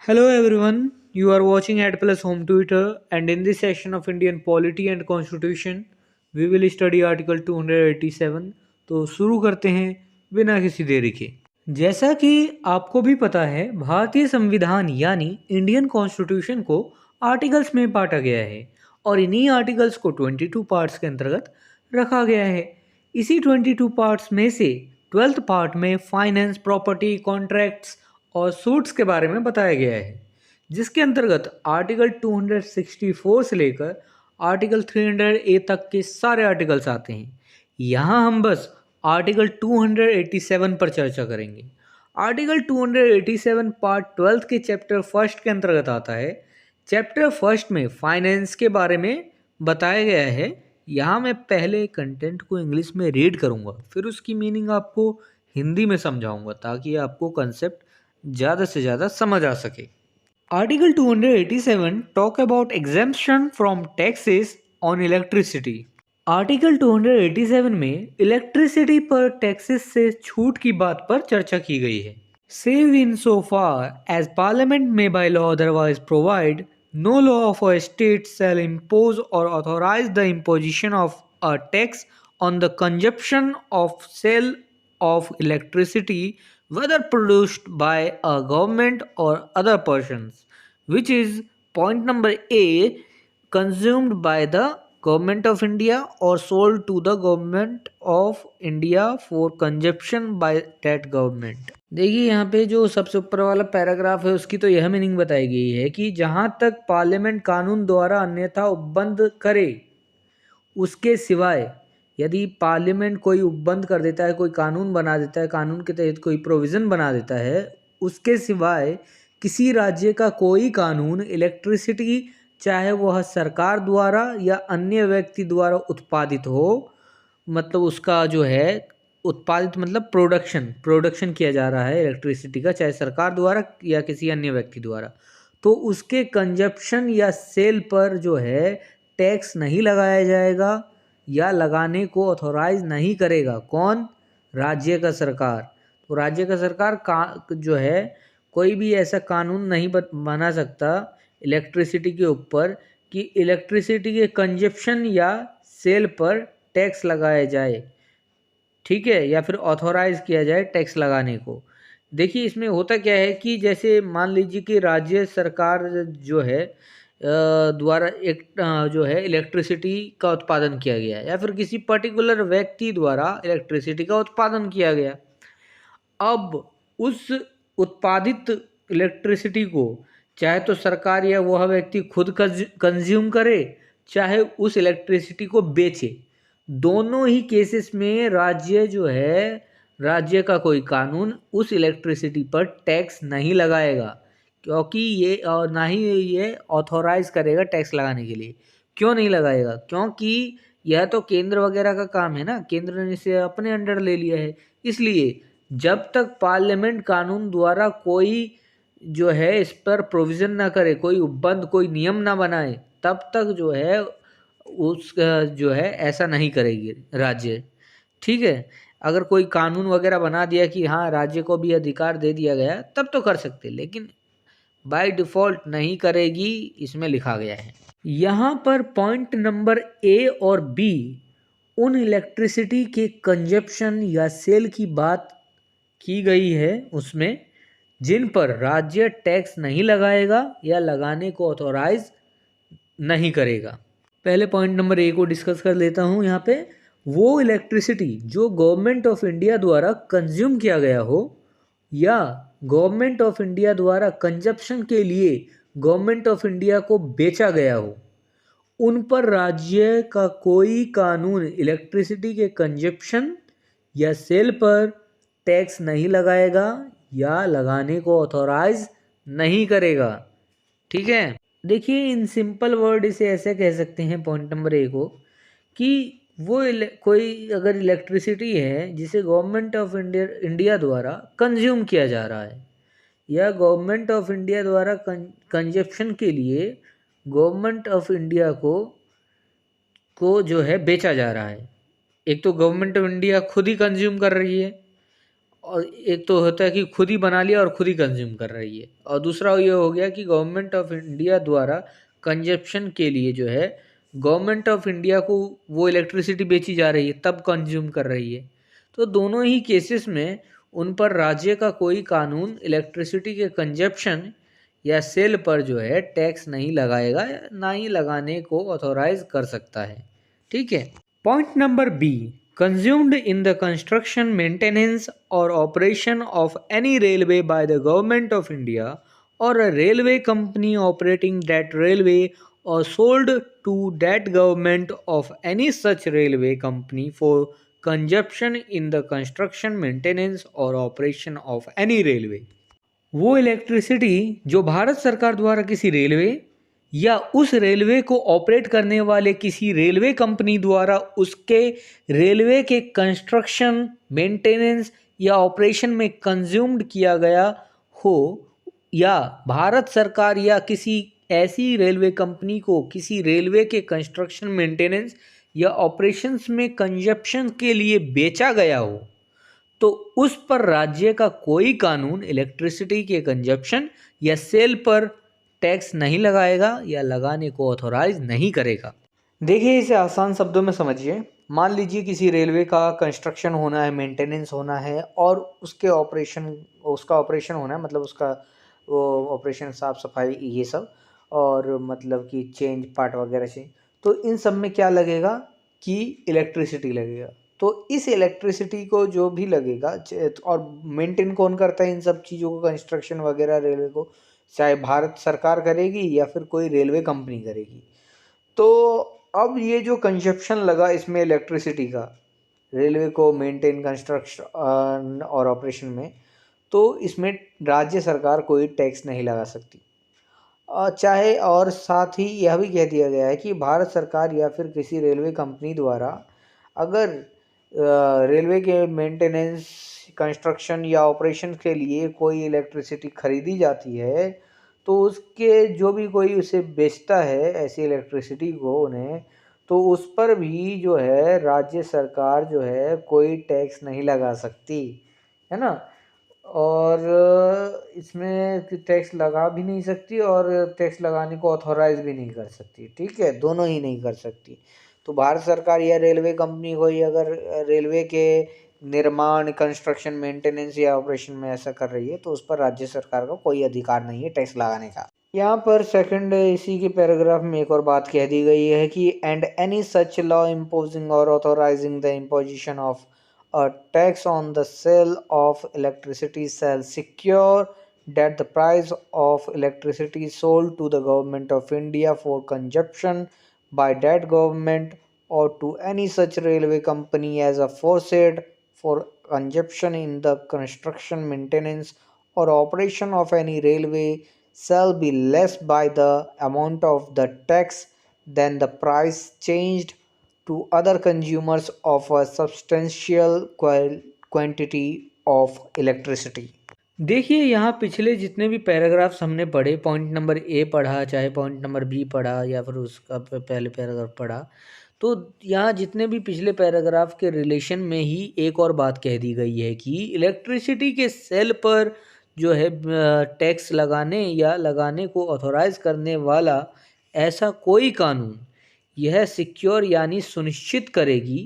Hello everyone, you are watching at Plus Home Twitter, and in this section of Indian Polity and Constitution, we will study Article 287. तो शुरू करते हैं बिना किसी देरी के। जैसा कि आपको भी पता है, भारतीय संविधान यानी इंडियन कॉन्स्टिट्यूशन को आर्टिकल्स में बांटा गया है और इन्हीं आर्टिकल्स को 22 पार्ट्स के अंतर्गत रखा गया है। इसी 22 पार्ट्स में से 12th पार्ट में फाइनेंस, प्रॉपर्टी, कॉन्ट्रैक्ट्स और सूट्स के बारे में बताया गया है, जिसके अंतर्गत आर्टिकल 264 से लेकर आर्टिकल 300A तक के सारे आर्टिकल्स आते हैं। यहाँ हम बस आर्टिकल 287 पर चर्चा करेंगे। आर्टिकल 287 पार्ट 12 के चैप्टर फर्स्ट के अंतर्गत आता है। चैप्टर फर्स्ट में फाइनेंस के बारे में बताया गया है। यहाँ मैं पहले कंटेंट को इंग्लिश में रीड करूँगा, फिर उसकी मीनिंग आपको हिंदी में समझाऊंगा ताकि आपको कंसेप्ट ज़्यादा से ज़्यादा समझ आ सके। Article 287 talk about exemption from taxes on electricity. Article 287 में इलेक्ट्रिसिटी पर टैक्सेस से छूट की बात पर चर्चा की गई है। Save in so far as parliament में by law otherwise provide no law of a state shall impose or authorise the imposition of a tax on the consumption of sale of electricity whether produced by a government or other persons, which is point number A, consumed by the government of India or sold to the government of India for consumption by that government। देखिए यहाँ पे जो सबसे ऊपर वाला paragraph है उसकी तो यह मीनिंग बताई गई है कि जहाँ तक पार्लियामेंट कानून द्वारा अन्यथा उपबंध करे उसके सिवाय, यदि पार्लियामेंट कोई उपबंध कर देता है, कोई कानून बना देता है, कानून के तहत कोई प्रोविज़न बना देता है, उसके सिवाय किसी राज्य का कोई कानून इलेक्ट्रिसिटी, चाहे वह सरकार द्वारा या अन्य व्यक्ति द्वारा उत्पादित हो, मतलब उसका जो है उत्पादित मतलब प्रोडक्शन किया जा रहा है इलेक्ट्रिसिटी का, चाहे सरकार द्वारा या किसी अन्य व्यक्ति द्वारा, तो उसके कंजप्शन या सेल पर जो है टैक्स नहीं लगाया जाएगा या लगाने को ऑथोराइज नहीं करेगा। कौन? राज्य का सरकार। तो राज्य का सरकार का जो है कोई भी ऐसा कानून नहीं बना सकता इलेक्ट्रिसिटी के ऊपर कि इलेक्ट्रिसिटी के कंजप्शन या सेल पर टैक्स लगाया जाए, ठीक है, या फिर ऑथोराइज किया जाए टैक्स लगाने को। देखिए इसमें होता क्या है कि जैसे मान लीजिए कि राज्य सरकार जो है द्वारा एक जो है इलेक्ट्रिसिटी का उत्पादन किया गया या फिर किसी पर्टिकुलर व्यक्ति द्वारा इलेक्ट्रिसिटी का उत्पादन किया गया। अब उस उत्पादित इलेक्ट्रिसिटी को चाहे तो सरकार या वह व्यक्ति खुद कंज्यूम करे, चाहे उस इलेक्ट्रिसिटी को बेचे, दोनों ही केसेस में राज्य जो है, राज्य का कोई कानून उस इलेक्ट्रिसिटी पर टैक्स नहीं लगाएगा, क्योंकि ये और ना ही ये ऑथोराइज करेगा टैक्स लगाने के लिए। क्यों नहीं लगाएगा? क्योंकि यह तो केंद्र वगैरह का काम है ना, केंद्र ने इसे अपने अंडर ले लिया है। इसलिए जब तक पार्लियामेंट कानून द्वारा कोई जो है इस पर प्रोविज़न ना करे, कोई उपबंध, कोई नियम ना बनाए, तब तक जो है उस जो है ऐसा नहीं करेगी राज्य, ठीक है। अगर कोई कानून वगैरह बना दिया कि हाँ राज्य को भी अधिकार दे दिया गया, तब तो कर सकते, लेकिन बाय डिफ़ॉल्ट नहीं करेगी, इसमें लिखा गया है। यहाँ पर पॉइंट नंबर ए और बी उन इलेक्ट्रिसिटी के कंजप्शन या सेल की बात की गई है उसमें जिन पर राज्य टैक्स नहीं लगाएगा या लगाने को ऑथोराइज नहीं करेगा। पहले पॉइंट नंबर ए को डिस्कस कर लेता हूँ। यहाँ पे वो इलेक्ट्रिसिटी जो गवर्नमेंट ऑफ इंडिया द्वारा कंज्यूम किया गया हो या गवर्नमेंट ऑफ इंडिया द्वारा कंजप्शन के लिए गवर्नमेंट ऑफ इंडिया को बेचा गया हो, उन पर राज्य का कोई कानून इलेक्ट्रिसिटी के कंजप्शन या सेल पर टैक्स नहीं लगाएगा या लगाने को ऑथोराइज नहीं करेगा, ठीक है। देखिए इन सिंपल वर्ड इसे ऐसे कह सकते हैं पॉइंट नंबर ए को कि वो कोई अगर इलेक्ट्रिसिटी है जिसे गवर्नमेंट ऑफ इंडिया द्वारा कंज्यूम किया जा रहा है या गवर्नमेंट ऑफ इंडिया द्वारा कंजप्शन के लिए गवर्नमेंट ऑफ इंडिया को जो है बेचा जा रहा है। एक तो गवर्नमेंट ऑफ इंडिया खुद ही कंज्यूम कर रही है और एक तो होता है कि खुद ही बना लिया और खुद ही कंज्यूम कर रही है, और दूसरा ये हो गया कि गवर्नमेंट ऑफ इंडिया द्वारा कंजप्शन के लिए जो है गवर्नमेंट ऑफ इंडिया को वो इलेक्ट्रिसिटी बेची जा रही है तब कंज्यूम कर रही है। तो दोनों ही केसेस में उन पर राज्य का कोई कानून इलेक्ट्रिसिटी के कंजप्शन या सेल पर जो है टैक्स नहीं लगाएगा, ना ही लगाने को ऑथोराइज कर सकता है। ठीक है। Point number B, consumed in the construction, maintenance, or operation of any railway by the government of India or a railway company operating that railway or sold to that government of any such railway company for consumption in the construction, maintenance, or operation of any railway। वो electricity जो भारत सरकार द्वारा किसी railway या उस railway को operate करने वाले किसी रेलवे कंपनी द्वारा उसके रेलवे के कंस्ट्रक्शन, मेंटेनेंस या ऑपरेशन में कंज्यूम्ड किया गया हो, या भारत सरकार या किसी ऐसी रेलवे कंपनी को किसी रेलवे के कंस्ट्रक्शन, मेंटेनेंस या ऑपरेशंस में कंजप्शन के लिए बेचा गया हो, तो उस पर राज्य का कोई कानून इलेक्ट्रिसिटी के कंजप्शन या सेल पर टैक्स नहीं लगाएगा या लगाने को ऑथोराइज नहीं करेगा। देखिए, इसे आसान शब्दों में समझिए। मान लीजिए किसी रेलवे का कंस्ट्रक्शन होना है, मेंटेनेंस होना है और उसका ऑपरेशन होना है, मतलब उसका वो ऑपरेशन, साफ सफाई, ये सब, और मतलब कि चेंज पार्ट वगैरह से, तो इन सब में क्या लगेगा कि इलेक्ट्रिसिटी लगेगा। तो इस इलेक्ट्रिसिटी को जो भी लगेगा, और मेंटेन कौन करता है इन सब चीज़ों को, कंस्ट्रक्शन वगैरह रेलवे को, चाहे भारत सरकार करेगी या फिर कोई रेलवे कंपनी करेगी। तो अब ये जो कंजप्शन लगा इसमें इलेक्ट्रिसिटी का रेलवे को मेंटेन, कंस्ट्रक्शन और ऑपरेशन में, तो इसमें राज्य सरकार कोई टैक्स नहीं लगा सकती। चाहे, और साथ ही यह भी कह दिया गया है कि भारत सरकार या फिर किसी रेलवे कंपनी द्वारा अगर रेलवे के मेंटेनेंस, कंस्ट्रक्शन या ऑपरेशन के लिए कोई इलेक्ट्रिसिटी खरीदी जाती है, तो उसके जो भी कोई उसे बेचता है ऐसी इलेक्ट्रिसिटी को उन्हें, तो उस पर भी जो है राज्य सरकार जो है कोई टैक्स नहीं लगा सकती, है ना। और इसमें टैक्स लगा भी नहीं सकती और टैक्स लगाने को ऑथोराइज भी नहीं कर सकती। ठीक है, दोनों ही नहीं कर सकती। तो भारत सरकार या रेलवे कंपनी कोई अगर रेलवे के निर्माण, कंस्ट्रक्शन, मेंटेनेंस या ऑपरेशन में ऐसा कर रही है, तो उस पर राज्य सरकार का कोई अधिकार नहीं है टैक्स लगाने का। यहाँ पर सेकंड इसी के पैराग्राफ में एक और बात कह दी गई है कि and any such law imposing or authorising the imposition of a tax on the sale of electricity shall secure that the price of electricity sold to the government of India for consumption by that government or to any such railway company as aforesaid for consumption in the construction, maintenance or operation of any railway shall be less by the amount of the tax than the price changed to other consumers of a substantial quantity of electricity। देखिए, यहाँ पिछले जितने भी paragraphs हमने पढ़े, point number A पढ़ा, चाहे point number B पढ़ा या फिर उसका पहले पैराग्राफ पढ़ा, तो यहाँ जितने भी पिछले पैराग्राफ के रिलेशन में ही एक और बात कह दी गई है कि इलेक्ट्रिसिटी के सेल पर जो है टैक्स लगाने या लगाने को ऑथोराइज करने वाला ऐसा कोई कानून यह सिक्योर यानी सुनिश्चित करेगी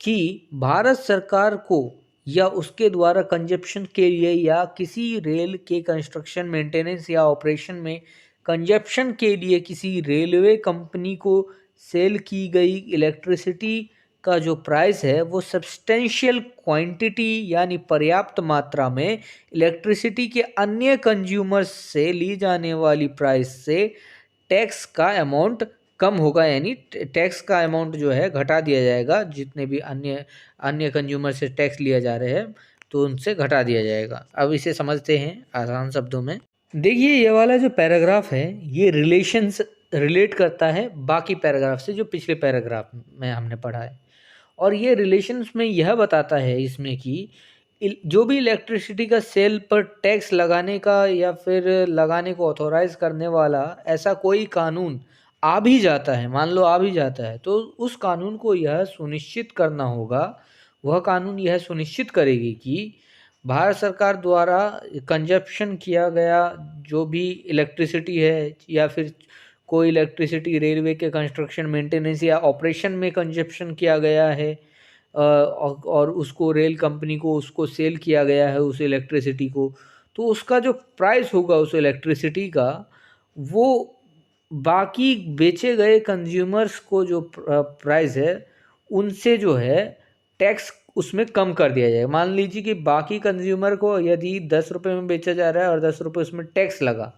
कि भारत सरकार को या उसके द्वारा कंजप्शन के लिए या किसी रेल के कंस्ट्रक्शन, मेंटेनेंस या ऑपरेशन में कंजप्शन के लिए किसी रेलवे कंपनी को सेल की गई इलेक्ट्रिसिटी का जो प्राइस है वो सब्सटेंशियल क्वांटिटी यानी पर्याप्त मात्रा में इलेक्ट्रिसिटी के अन्य कंज्यूमर्स से ली जाने वाली प्राइस से टैक्स का अमाउंट कम होगा, यानी टैक्स का अमाउंट जो है घटा दिया जाएगा। जितने भी अन्य कंज्यूमर से टैक्स लिया जा रहे हैं तो उनसे घटा दिया जाएगा। अब इसे समझते हैं आसान शब्दों में। देखिए, ये वाला जो पैराग्राफ है ये रिलेट करता है बाकी पैराग्राफ से जो पिछले पैराग्राफ में हमने पढ़ा है, और ये रिलेशंस में यह बताता है इसमें कि जो भी इलेक्ट्रिसिटी का सेल पर टैक्स लगाने का या फिर लगाने को ऑथोराइज करने वाला ऐसा कोई कानून आ भी जाता है, मान लो आ भी जाता है, तो उस कानून को यह सुनिश्चित करना होगा, वह कानून यह सुनिश्चित करेगी कि भारत सरकार द्वारा कंजप्शन किया गया जो भी इलेक्ट्रिसिटी है या फिर कोई इलेक्ट्रिसिटी रेलवे के कंस्ट्रक्शन मेंटेनेंस या ऑपरेशन में कंजप्शन किया गया है, और उसको रेल कंपनी को उसको सेल किया गया है उस इलेक्ट्रिसिटी को, तो उसका जो प्राइस होगा उस इलेक्ट्रिसिटी का, वो बाकी बेचे गए कंज्यूमर्स को जो प्राइस है उनसे जो है टैक्स उसमें कम कर दिया जाएगा। मान लीजिए कि बाकी कंज्यूमर को यदि 10 रुपये में बेचा जा रहा है और 10 रुपये उसमें टैक्स लगा,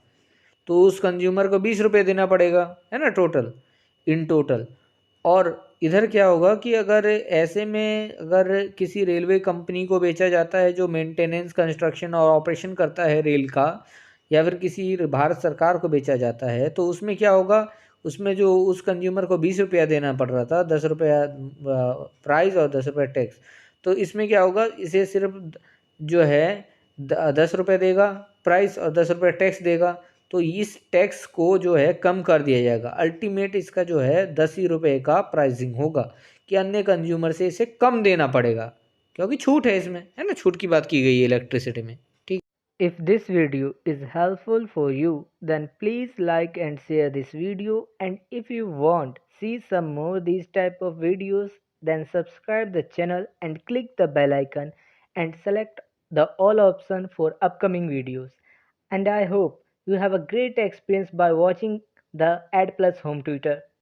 तो उस कंज्यूमर को 20 रुपये देना पड़ेगा, है ना, टोटल, इन टोटल। और इधर क्या होगा कि अगर ऐसे में अगर किसी रेलवे कंपनी को बेचा जाता है जो मेंटेनेंस कंस्ट्रक्शन और ऑपरेशन करता है रेल का, या फिर किसी भारत सरकार को बेचा जाता है, तो उसमें क्या होगा, उसमें जो उस कंज्यूमर को 20 रुपया देना पड़ रहा था, 10 रुपया प्राइस और 10 रुपया टैक्स, तो इसमें क्या होगा, इसे सिर्फ जो है 10 रुपये देगा प्राइस और 10 रुपये टैक्स देगा, तो इस टैक्स को जो है कम कर दिया जाएगा। अल्टीमेट इसका जो है 10 ही रुपये का प्राइसिंग होगा कि अन्य कंज्यूमर से इसे कम देना पड़ेगा, क्योंकि छूट है इसमें, है ना, छूट की बात की गई है इलेक्ट्रिसिटी में। ठीक। If this video is helpful for you, then please like and share this video, and if you want see some more these type of videos, then subscribe the channel and click the bell icon and select the all option for upcoming videos. And I hope you have a great experience by watching the Ad Plus Home Tutor.